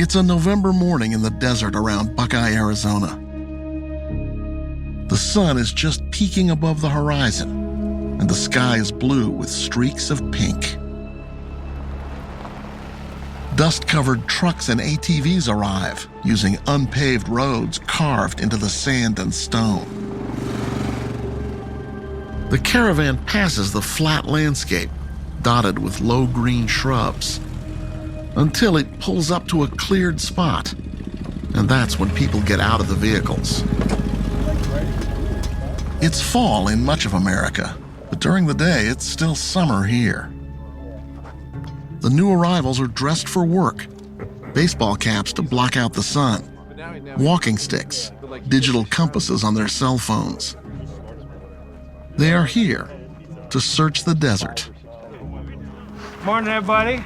It's a November morning in the desert around Buckeye, Arizona. The sun is just peeking above the horizon, and the sky is blue with streaks of pink. Dust-covered trucks and ATVs arrive, using unpaved roads carved into the sand and stone. The caravan passes the flat landscape, dotted with low green shrubs, until it pulls up to a cleared spot. And that's when people get out of the vehicles. It's fall in much of America, but during the day, it's still summer here. The new arrivals are dressed for work, baseball caps to block out the sun, walking sticks, digital compasses on their cell phones. They are here to search the desert. Morning, everybody.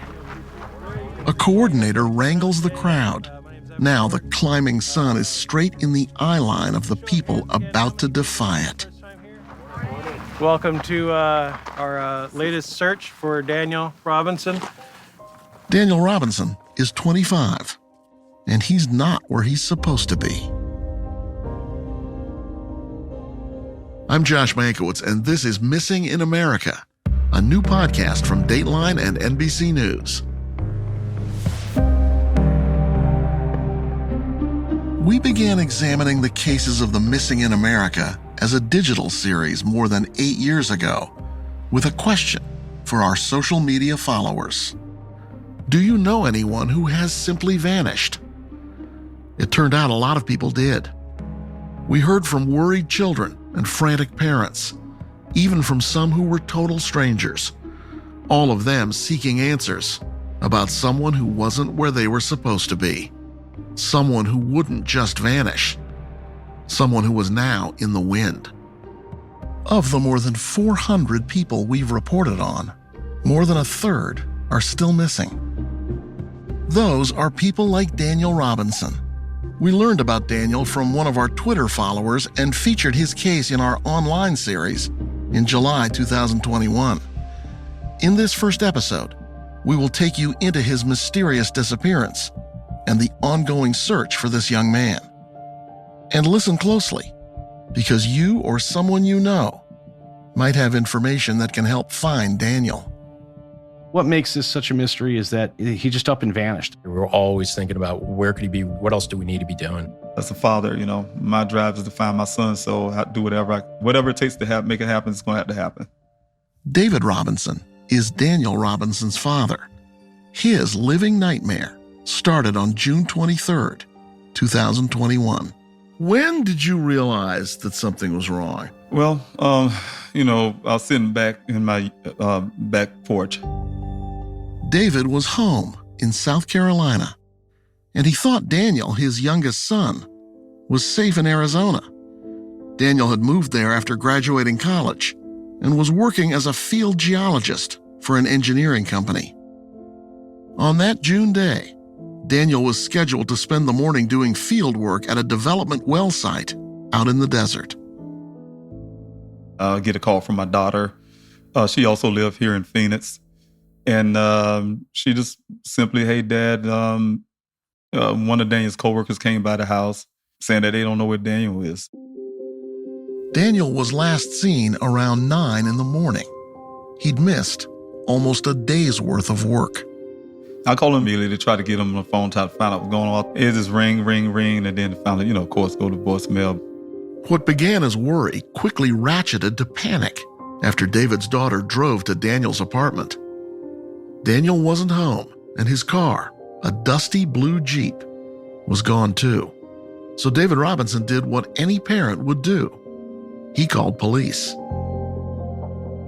A coordinator wrangles the crowd. Now the climbing sun is straight in the eye line of the people about to defy it. Welcome to our latest search for Daniel Robinson. Daniel Robinson is 25, and he's not where he's supposed to be. I'm Josh Mankiewicz, and this is Missing in America, a new podcast from Dateline and NBC News. We began examining the cases of the missing in America as a digital series more than 8 years ago, with a question for our social media followers. Do you know anyone who has simply vanished? It turned out a lot of people did. We heard from worried children and frantic parents, even from some who were total strangers, all of them seeking answers about someone who wasn't where they were supposed to be, someone who wouldn't just vanish, someone who was now in the wind. Of the more than 400 people we've reported on, more than a third are still missing. Those are people like Daniel Robinson. We learned about Daniel from one of our Twitter followers and featured his case in our online series in July 2021. In this first episode, we will take you into his mysterious disappearance and the ongoing search for this young man. And listen closely, because you or someone you know might have information that can help find Daniel. What makes this such a mystery is that he just up and vanished. We're always thinking about where could he be? What else do we need to be doing? As a father, my drive is to find my son, so I do whatever it takes to make it happen, it's going to have to happen. David Robinson is Daniel Robinson's father. His living nightmare started on June 23rd, 2021. When did you realize that something was wrong? Well, I was sitting back in my back porch. David was home in South Carolina, and he thought Daniel, his youngest son, was safe in Arizona. Daniel had moved there after graduating college and was working as a field geologist for an engineering company. On that June day, Daniel was scheduled to spend the morning doing field work at a development well site out in the desert. I get a call from my daughter. She also lived here in Phoenix. And she just simply, hey, Dad, one of Daniel's coworkers came by the house saying that they don't know where Daniel is. Daniel was last seen around 9 in the morning. He'd missed almost a day's worth of work. I called him immediately to try to get him on the phone, try to find out what's going on. It just ring, and then finally, of course, go to voicemail. What began as worry quickly ratcheted to panic after David's daughter drove to Daniel's apartment. Daniel wasn't home, and his car, a dusty blue Jeep, was gone too. So David Robinson did what any parent would do. He called police.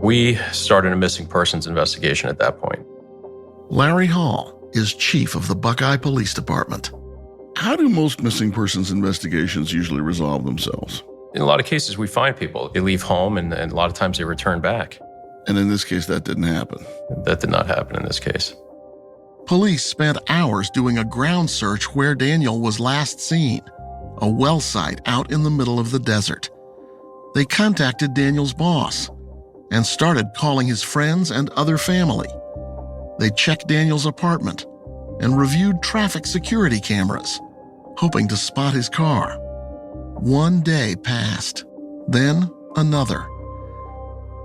We started a missing persons investigation at that point. Larry Hall is chief of the Buckeye Police Department. How do most missing persons investigations usually resolve themselves? In a lot of cases, we find people. They leave home, and a lot of times they return back. And in this case, that didn't happen. That did not happen in this case. Police spent hours doing a ground search where Daniel was last seen, a well site out in the middle of the desert. They contacted Daniel's boss and started calling his friends and other family. They checked Daniel's apartment and reviewed traffic security cameras, hoping to spot his car. One day passed, then another.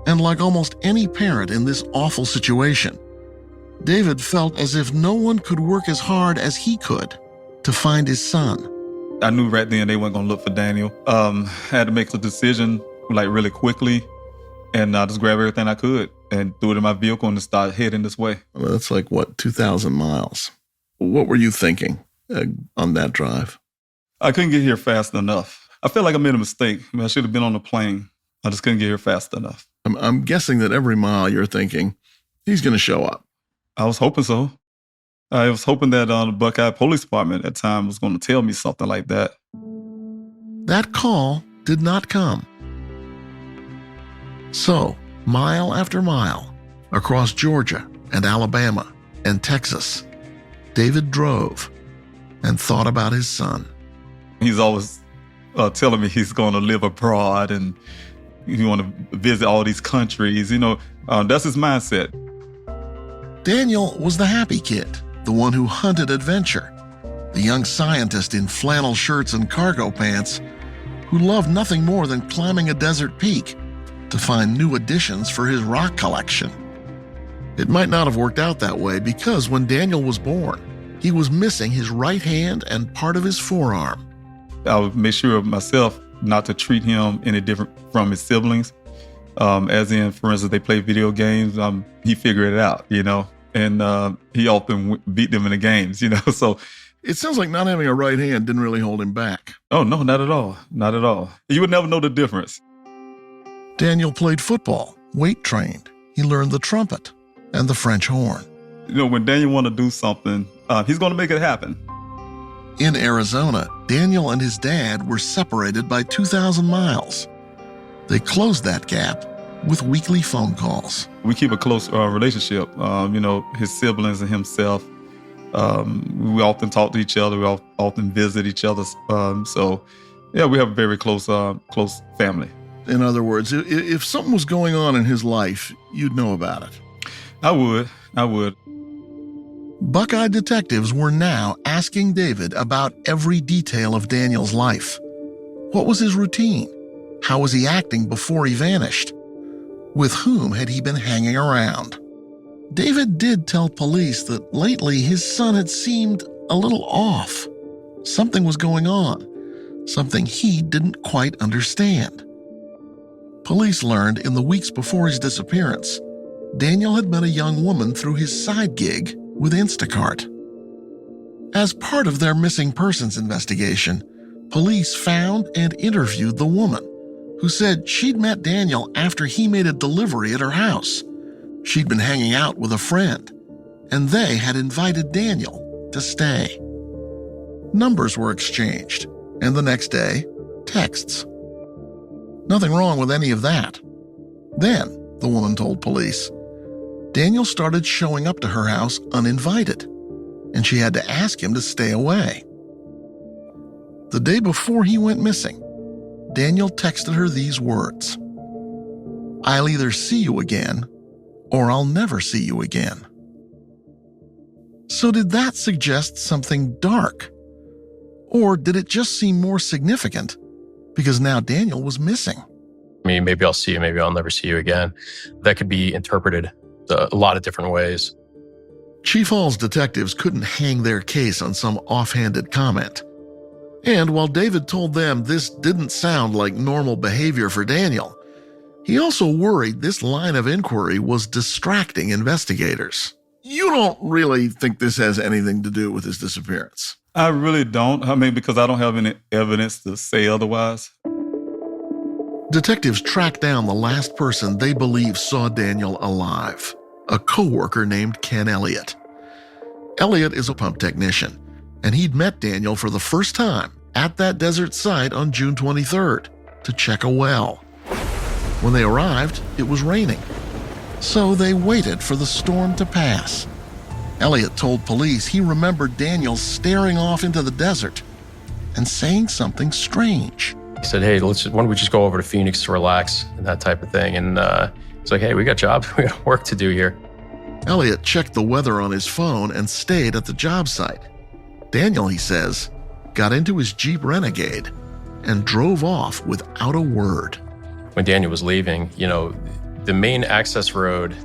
And like almost any parent in this awful situation, David felt as if no one could work as hard as he could to find his son. I knew right then they weren't going to look for Daniel. I had to make a decision like really quickly, and I just grabbed everything I could and threw it in my vehicle and started heading this way. Well, that's like, 2,000 miles. What were you thinking on that drive? I couldn't get here fast enough. I felt like I made a mistake. I should have been on the plane. I just couldn't get here fast enough. I'm guessing that every mile you're thinking, he's going to show up. I was hoping so. I was hoping that the Buckeye Police Department at the time was going to tell me something like that. That call did not come. So, mile after mile, across Georgia and Alabama and Texas, David drove and thought about his son. He's always telling me he's going to live abroad and he want to visit all these countries. That's his mindset. Daniel was the happy kid, the one who hunted adventure, the young scientist in flannel shirts and cargo pants who loved nothing more than climbing a desert peak to find new additions for his rock collection. It might not have worked out that way because when Daniel was born, he was missing his right hand and part of his forearm. I would make sure of myself not to treat him any different from his siblings. As in, for instance, they play video games, he figured it out, and he often beat them in the games, so. It sounds like not having a right hand didn't really hold him back. Oh, no, not at all. Not at all. You would never know the difference. Daniel played football, weight trained. He learned the trumpet and the French horn. When Daniel want to do something, he's going to make it happen. In Arizona, Daniel and his dad were separated by 2,000 miles. They closed that gap with weekly phone calls. We keep a close relationship, his siblings and himself. We often talk to each other. We often visit each other. We have a very close family. In other words, if something was going on in his life, you'd know about it. I would. Buckeye detectives were now asking David about every detail of Daniel's life. What was his routine? How was he acting before he vanished? With whom had he been hanging around? David did tell police that lately his son had seemed a little off. Something was going on, something he didn't quite understand. Police learned in the weeks before his disappearance, Daniel had met a young woman through his side gig with Instacart. As part of their missing persons investigation, police found and interviewed the woman, who said she'd met Daniel after he made a delivery at her house. She'd been hanging out with a friend, and they had invited Daniel to stay. Numbers were exchanged, and the next day, texts. Nothing wrong with any of that. Then, the woman told police, Daniel started showing up to her house uninvited, and she had to ask him to stay away. The day before he went missing, Daniel texted her these words: "I'll either see you again, or I'll never see you again." So did that suggest something dark? Or did it just seem more significant because now Daniel was missing? Maybe I'll see you, maybe I'll never see you again. That could be interpreted a lot of different ways. Chief Hall's detectives couldn't hang their case on some offhanded comment. And while David told them this didn't sound like normal behavior for Daniel, he also worried this line of inquiry was distracting investigators. You don't really think this has anything to do with his disappearance? I really don't. Because I don't have any evidence to say otherwise. Detectives tracked down the last person they believe saw Daniel alive, a coworker named Ken Elliott. Elliott is a pump technician, and he'd met Daniel for the first time at that desert site on June 23rd to check a well. When they arrived, it was raining, so they waited for the storm to pass. Elliott told police he remembered Daniel staring off into the desert and saying something strange. He said, hey, why don't we just go over to Phoenix to relax and that type of thing. And it's like, hey, we got jobs, we got work to do here. Elliot checked the weather on his phone and stayed at the job site. Daniel, he says, got into his Jeep Renegade and drove off without a word. When Daniel was leaving, the main access road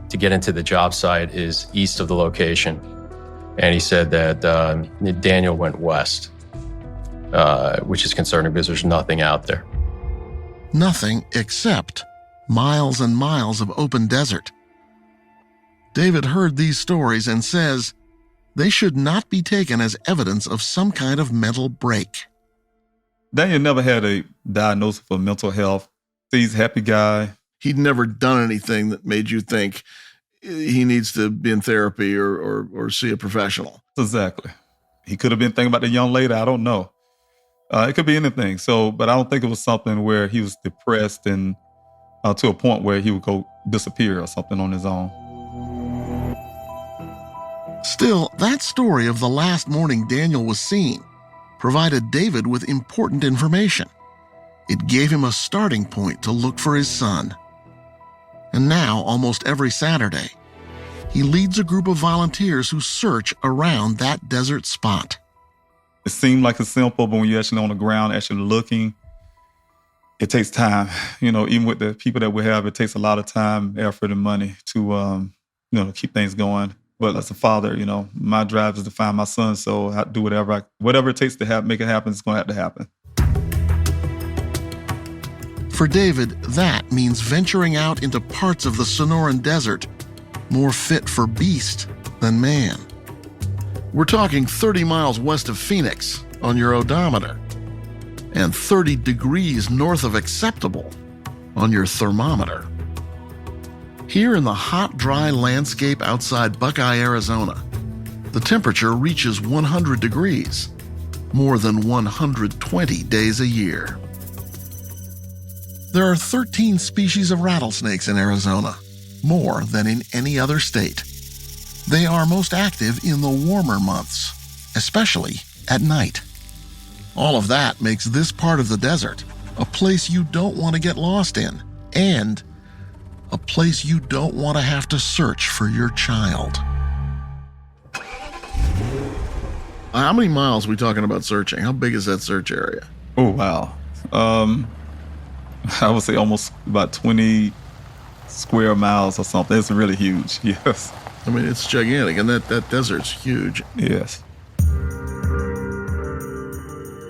to get into the job site is east of the location. And he said that Daniel went west, which is concerning because there's nothing out there. Nothing except miles and miles of open desert. David heard these stories and says they should not be taken as evidence of some kind of mental break. Daniel never had a diagnosis for mental health. He's a happy guy. He'd never done anything that made you think he needs to be in therapy or see a professional. Exactly. He could have been thinking about the young lady. I don't know. It could be anything. But I don't think it was something where he was depressed and to a point where he would go disappear or something on his own. Still, that story of the last morning Daniel was seen provided David with important information. It gave him a starting point to look for his son. And now, almost every Saturday, he leads a group of volunteers who search around that desert spot. It seemed like it's simple, but when you're actually on the ground, actually looking, it takes time. Even with the people that we have, it takes a lot of time, effort, and money to, keep things going. But as a father, my drive is to find my son, so I do whatever it takes to make it happen. It's going to have to happen. For David, that means venturing out into parts of the Sonoran Desert more fit for beast than man. We're talking 30 miles west of Phoenix on your odometer and 30 degrees north of acceptable on your thermometer. Here in the hot, dry landscape outside Buckeye, Arizona, the temperature reaches 100 degrees, more than 120 days a year. There are 13 species of rattlesnakes in Arizona, more than in any other state. They are most active in the warmer months, especially at night. All of that makes this part of the desert a place you don't want to get lost in, and a place you don't want to have to search for your child. How many miles are we talking about searching? How big is that search area? Oh, wow. I would say almost about 20 square miles or something. It's really huge, yes. I mean, it's gigantic, and that desert's huge. Yes.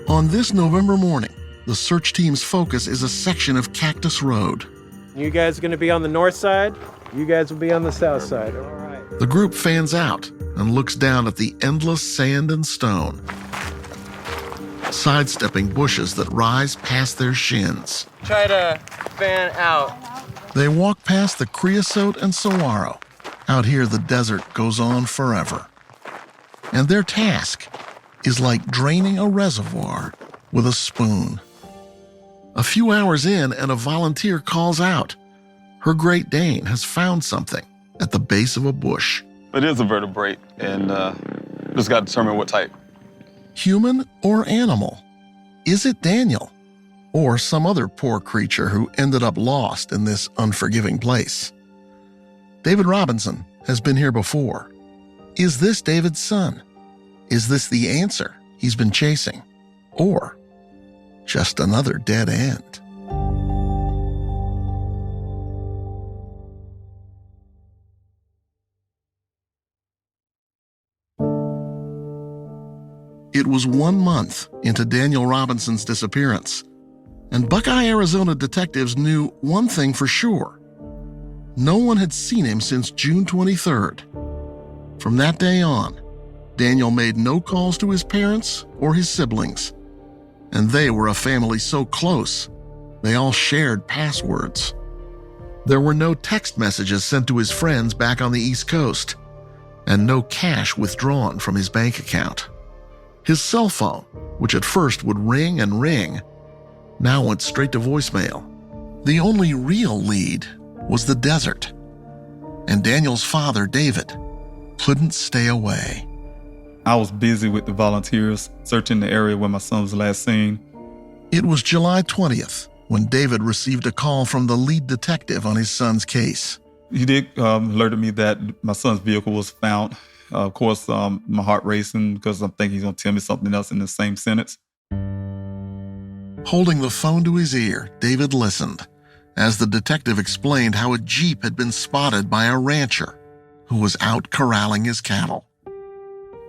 On this November morning, the search team's focus is a section of Cactus Road. You guys are going to be on the north side. You guys will be on the south side. All right. The group fans out and looks down at the endless sand and stone, sidestepping bushes that rise past their shins. Try to fan out. They walk past the creosote and saguaro. Out here, the desert goes on forever. And their task is like draining a reservoir with a spoon. A few hours in, and a volunteer calls out. Her Great Dane has found something at the base of a bush. It is a vertebrate, and just got to determine what type. Human or animal? Is it Daniel? Or some other poor creature who ended up lost in this unforgiving place? David Robinson has been here before. Is this David's son? Is this the answer he's been chasing? Or just another dead end? It was 1 month into Daniel Robinson's disappearance, and Buckeye, Arizona detectives knew one thing for sure. No one had seen him since June 23rd. From that day on, Daniel made no calls to his parents or his siblings, and they were a family so close, they all shared passwords. There were no text messages sent to his friends back on the East Coast, and no cash withdrawn from his bank account. His cell phone, which at first would ring and ring, now went straight to voicemail. The only real lead was the desert, and Daniel's father, David, couldn't stay away. I was busy with the volunteers searching the area where my son was last seen. It was July 20th when David received a call from the lead detective on his son's case. He did alerted me that my son's vehicle was found. Of course, my heart racing because I'm thinking he's going to tell me something else in the same sentence. Holding the phone to his ear, David listened as the detective explained how a Jeep had been spotted by a rancher who was out corralling his cattle.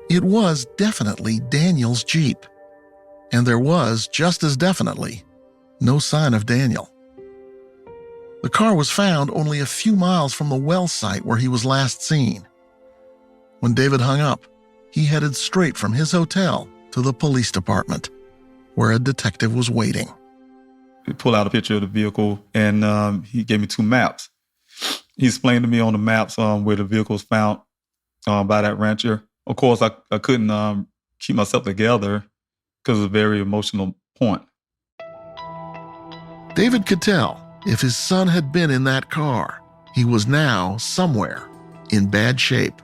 It was definitely Daniel's Jeep, and there was, just as definitely, no sign of Daniel. The car was found only a few miles from the well site where he was last seen. When David hung up, he headed straight from his hotel to the police department, where a detective was waiting. He pulled out a picture of the vehicle, and he gave me 2 maps. He explained to me on the maps where the vehicle was found by that rancher. Of course, I couldn't keep myself together because it was a very emotional point. David could tell if his son had been in that car, he was now somewhere in bad shape.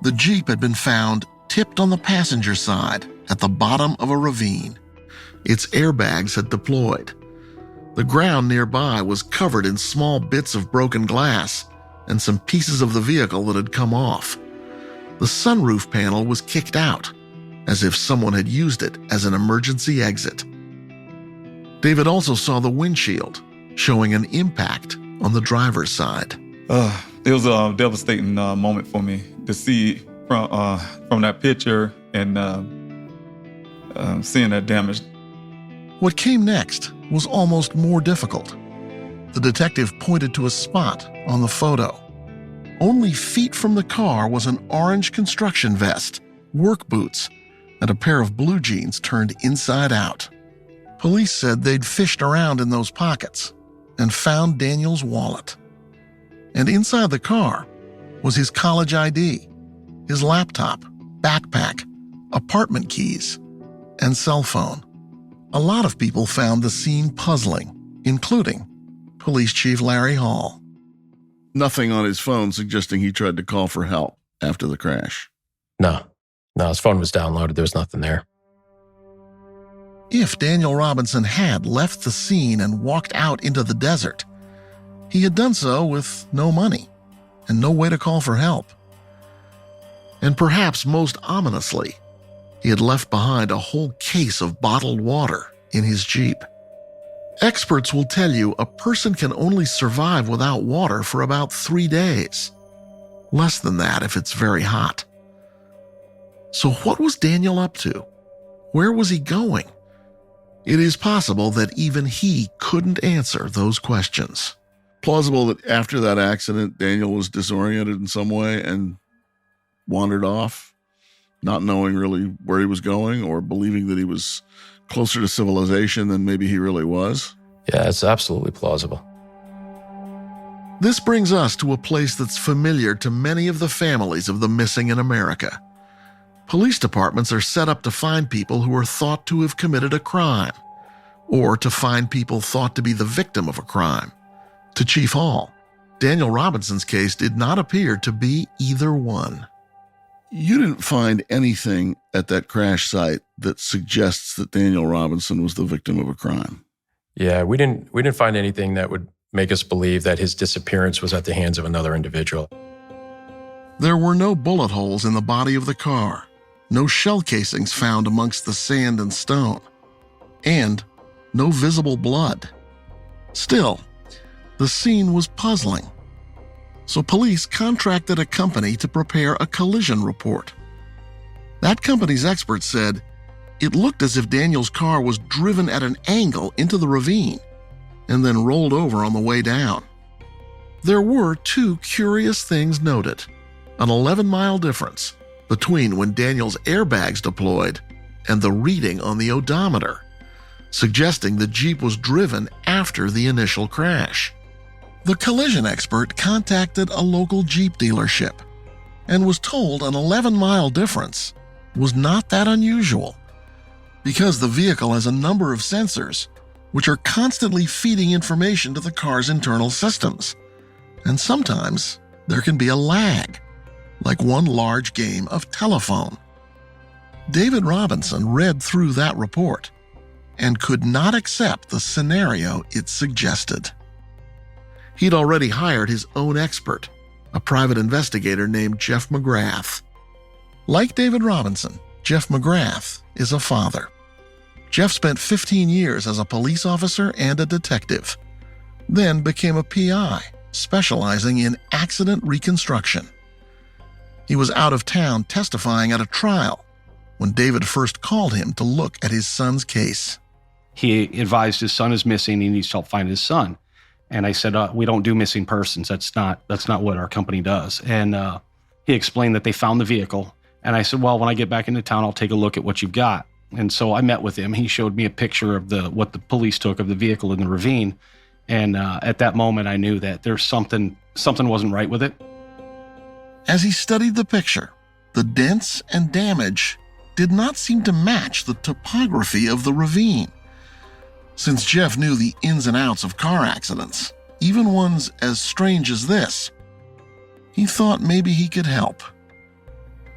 The Jeep had been found tipped on the passenger side at the bottom of a ravine. Its airbags had deployed. The ground nearby was covered in small bits of broken glass and some pieces of the vehicle that had come off. The sunroof panel was kicked out, as if someone had used it as an emergency exit. David also saw the windshield, showing an impact on the driver's side. It was a devastating moment for me to see from that picture and seeing that damage. What came next was almost more difficult. The detective pointed to a spot on the photo. Only feet from the car was an orange construction vest, work boots, and a pair of blue jeans turned inside out. Police said they'd fished around in those pockets and found Daniel's wallet. And inside the car was his college ID, his laptop, backpack, apartment keys, and cell phone. A lot of people found the scene puzzling, including Police Chief Larry Hall. Nothing on his phone suggesting he tried to call for help after the crash. No, his phone was downloaded. There was nothing there. If Daniel Robinson had left the scene and walked out into the desert, he had done so with no money and no way to call for help. And perhaps most ominously, he had left behind a whole case of bottled water in his Jeep. Experts will tell you a person can only survive without water for about 3 days. Less than that if it's very hot. So what was Daniel up to? Where was he going? It is possible that even he couldn't answer those questions. Plausible that after that accident, Daniel was disoriented in some way and wandered off, not knowing really where he was going or believing that he was closer to civilization than maybe he really was. Yeah, it's absolutely plausible. This brings us to a place that's familiar to many of the families of the missing in America. Police departments are set up to find people who are thought to have committed a crime, or to find people thought to be the victim of a crime. To Chief Hall, Daniel Robinson's case did not appear to be either one. You didn't find anything at that crash site that suggests that Daniel Robinson was the victim of a crime. Yeah, we didn't find anything that would make us believe that his disappearance was at the hands of another individual. There were no bullet holes in the body of the car, no shell casings found amongst the sand and stone, and no visible blood. Still, the scene was puzzling. So police contracted a company to prepare a collision report. That company's experts said it looked as if Daniel's car was driven at an angle into the ravine and then rolled over on the way down. There were 2 curious things noted: an 11-mile difference between when Daniel's airbags deployed and the reading on the odometer, suggesting the Jeep was driven after the initial crash. The collision expert contacted a local Jeep dealership and was told an 11-mile difference was not that unusual because the vehicle has a number of sensors which are constantly feeding information to the car's internal systems. And sometimes there can be a lag, like one large game of telephone. David Robinson read through that report and could not accept the scenario it suggested. He'd already hired his own expert, a private investigator named Jeff McGrath. Like David Robinson, Jeff McGrath is a father. Jeff spent 15 years as a police officer and a detective, then became a PI, specializing in accident reconstruction. He was out of town testifying at a trial when David first called him to look at his son's case. He advised his son is missing. He needs to help find his son. And I said, we don't do missing persons. That's not what our company does. And he explained that they found the vehicle. And I said, well, when I get back into town, I'll take a look at what you've got. And so I met with him. He showed me a picture of what the police took of the vehicle in the ravine. And at that moment, I knew that there's something wasn't right with it. As he studied the picture, the dents and damage did not seem to match the topography of the ravine. Since Jeff knew the ins and outs of car accidents, even ones as strange as this, he thought maybe he could help.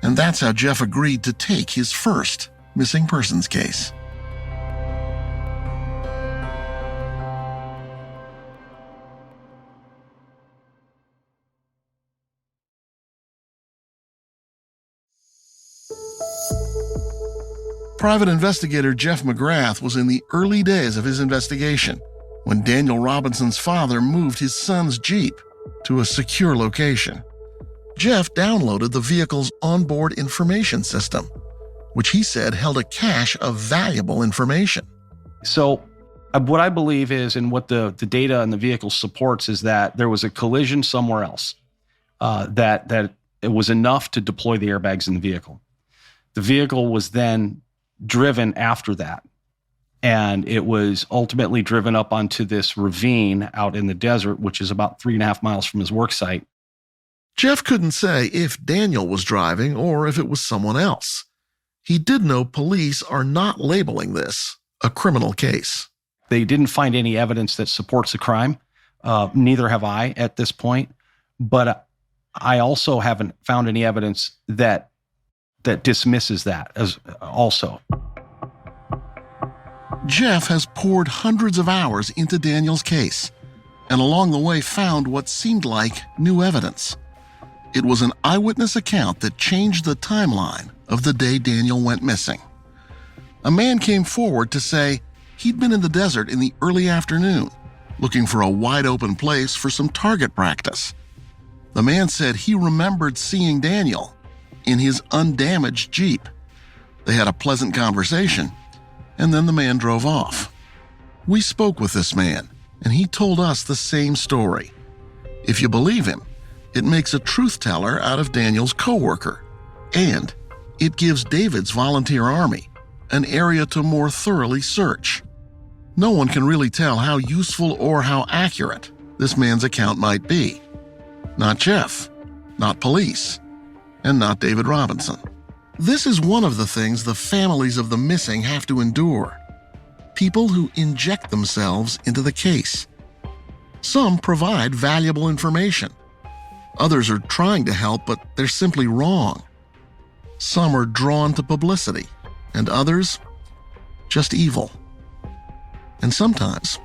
And that's how Jeff agreed to take his first missing persons case. Private investigator Jeff McGrath was in the early days of his investigation when Daniel Robinson's father moved his son's Jeep to a secure location. Jeff downloaded the vehicle's onboard information system, which he said held a cache of valuable information. So what I believe is, and what the data in the vehicle supports, is that there was a collision somewhere else, that it was enough to deploy the airbags in the vehicle. The vehicle was then driven after that, and it was ultimately driven up onto this ravine out in the desert, which is about 3.5 miles from his work site. Jeff couldn't say if Daniel was driving or if it was someone else. He did know police are not labeling this a criminal case. They didn't find any evidence that supports the crime. Neither have I at this point. But I also haven't found any evidence that dismisses that as also. Jeff has poured hundreds of hours into Daniel's case, and along the way found what seemed like new evidence. It was an eyewitness account that changed the timeline of the day Daniel went missing. A man came forward to say he'd been in the desert in the early afternoon, looking for a wide-open place for some target practice. The man said he remembered seeing Daniel in his undamaged Jeep. They had a pleasant conversation, and then the man drove off. We spoke with this man, and he told us the same story. If you believe him, it makes a truth teller out of Daniel's coworker, and it gives David's volunteer army an area to more thoroughly search. No one can really tell how useful or how accurate this man's account might be. Not Jeff, not police, and not David Robinson. This is one of the things the families of the missing have to endure. People who inject themselves into the case. Some provide valuable information. Others are trying to help, but they're simply wrong. Some are drawn to publicity, and others just evil. And sometimes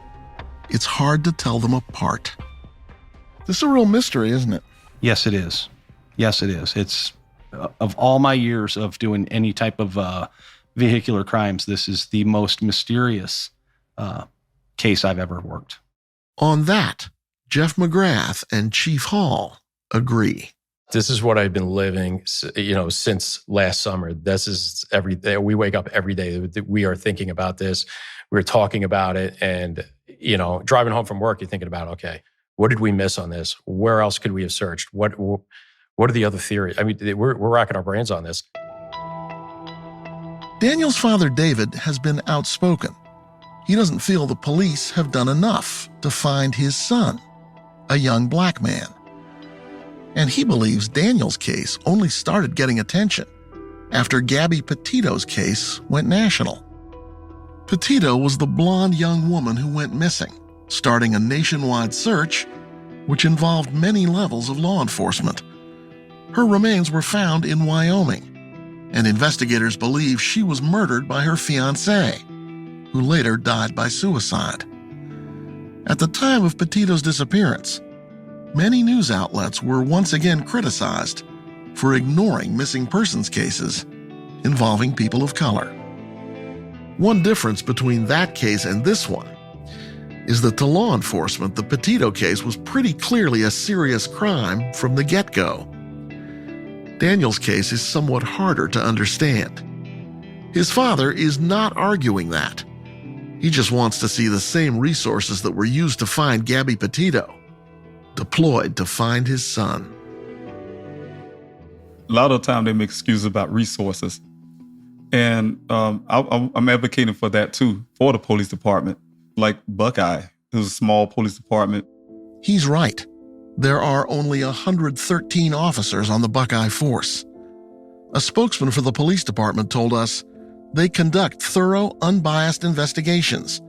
it's hard to tell them apart. This is a real mystery, isn't it? Yes, it is. Yes, it is. It's of all my years of doing any type of vehicular crimes, this is the most mysterious case I've ever worked. On that, Jeff McGrath and Chief Hall agree. This is what I've been living, since last summer. This is every day. We wake up every day. We are thinking about this. We're talking about it. And, driving home from work, you're thinking about, okay, what did we miss on this? Where else could we have searched? What are the other theories? I mean, we're racking our brains on this. Daniel's father, David, has been outspoken. He doesn't feel the police have done enough to find his son, a young black man. And he believes Daniel's case only started getting attention after Gabby Petito's case went national. Petito was the blonde young woman who went missing, starting a nationwide search which involved many levels of law enforcement. Her remains were found in Wyoming, and investigators believe she was murdered by her fiancé, who later died by suicide. At the time of Petito's disappearance, many news outlets were once again criticized for ignoring missing persons cases involving people of color. One difference between that case and this one is that to law enforcement, the Petito case was pretty clearly a serious crime from the get-go. Daniel's case is somewhat harder to understand. His father is not arguing that. He just wants to see the same resources that were used to find Gabby Petito deployed to find his son. A lot of the time they make excuses about resources. And I'm advocating for that too, for the police department. Like Buckeye, who's a small police department. He's right. There are only 113 officers on the Buckeye force. A spokesman for the police department told us they conduct thorough, unbiased investigations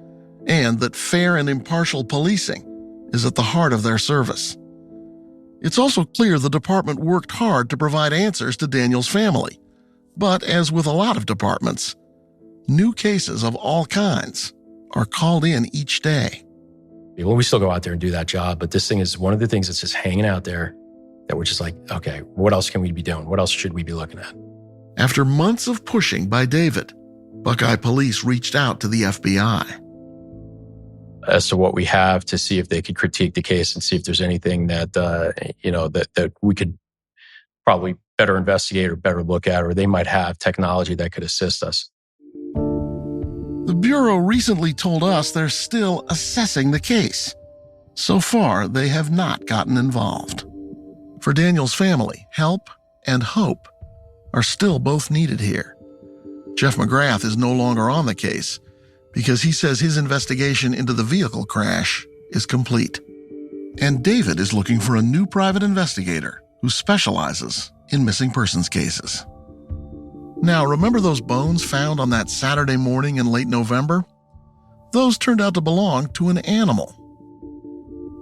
and that fair and impartial policing is at the heart of their service. It's also clear the department worked hard to provide answers to Daniel's family. But as with a lot of departments, new cases of all kinds are called in each day. Well, we still go out there and do that job, but this thing is one of the things that's just hanging out there that we're just like, okay, what else can we be doing? What else should we be looking at? After months of pushing by David, Buckeye Police reached out to the FBI. As to what we have to see if they could critique the case and see if there's anything that, that we could probably better investigate or better look at, or they might have technology that could assist us. The Bureau recently told us they're still assessing the case. So far, they have not gotten involved. For Daniel's family, help and hope are still both needed here. Jeff McGrath is no longer on the case because he says his investigation into the vehicle crash is complete. And David is looking for a new private investigator who specializes in missing persons cases. Now, remember those bones found on that Saturday morning in late November? Those turned out to belong to an animal.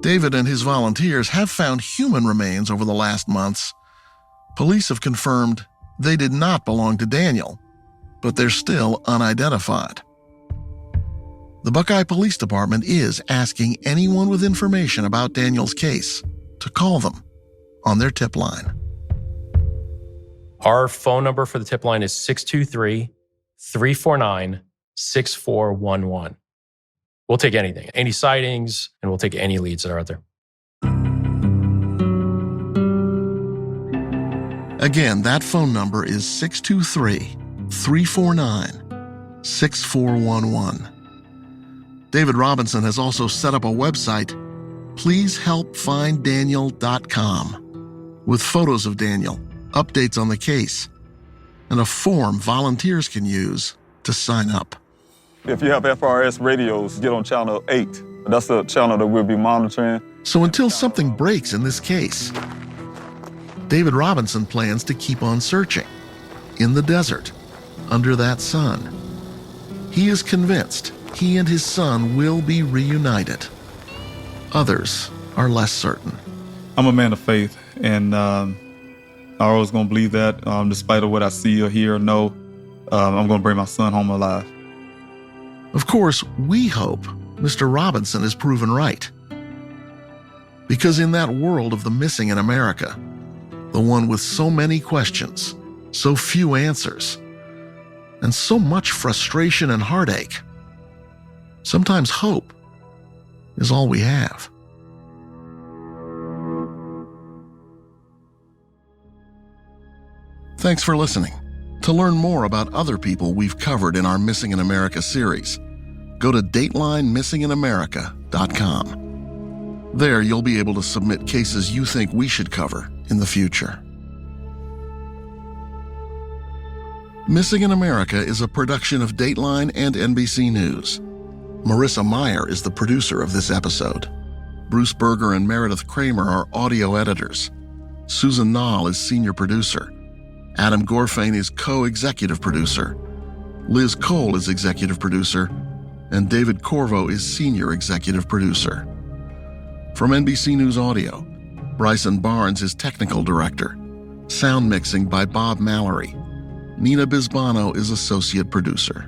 David and his volunteers have found human remains over the last months. Police have confirmed they did not belong to Daniel, but they're still unidentified. The Buckeye Police Department is asking anyone with information about Daniel's case to call them on their tip line. Our phone number for the tip line is 623-349-6411. We'll take anything, any sightings, and we'll take any leads that are out there. Again, that phone number is 623-349-6411. David Robinson has also set up a website, pleasehelpfinddaniel.com, with photos of Daniel, updates on the case, and a form volunteers can use to sign up. If you have FRS radios, get on channel 8. That's the channel that we'll be monitoring. So until something breaks in this case, David Robinson plans to keep on searching in the desert, under that sun. He is convinced he and his son will be reunited. Others are less certain. I'm a man of faith, and I'm always going to believe that despite of what I see or hear or know, I'm going to bring my son home alive. Of course, we hope Mr. Robinson is proven right. Because in that world of the missing in America, the one with so many questions, so few answers, and so much frustration and heartache, sometimes hope is all we have. Thanks for listening. To learn more about other people we've covered in our Missing in America series, go to datelinemissinginamerica.com. There you'll be able to submit cases you think we should cover in the future. Missing in America is a production of Dateline and NBC News. Marissa Meyer is the producer of this episode. Bruce Berger and Meredith Kramer are audio editors. Susan Nall is senior producer. Adam Gorfain is co-executive producer. Liz Cole is executive producer. And David Corvo is senior executive producer. From NBC News Audio, Bryson Barnes is technical director. Sound mixing by Bob Mallory. Nina Bisbano is associate producer.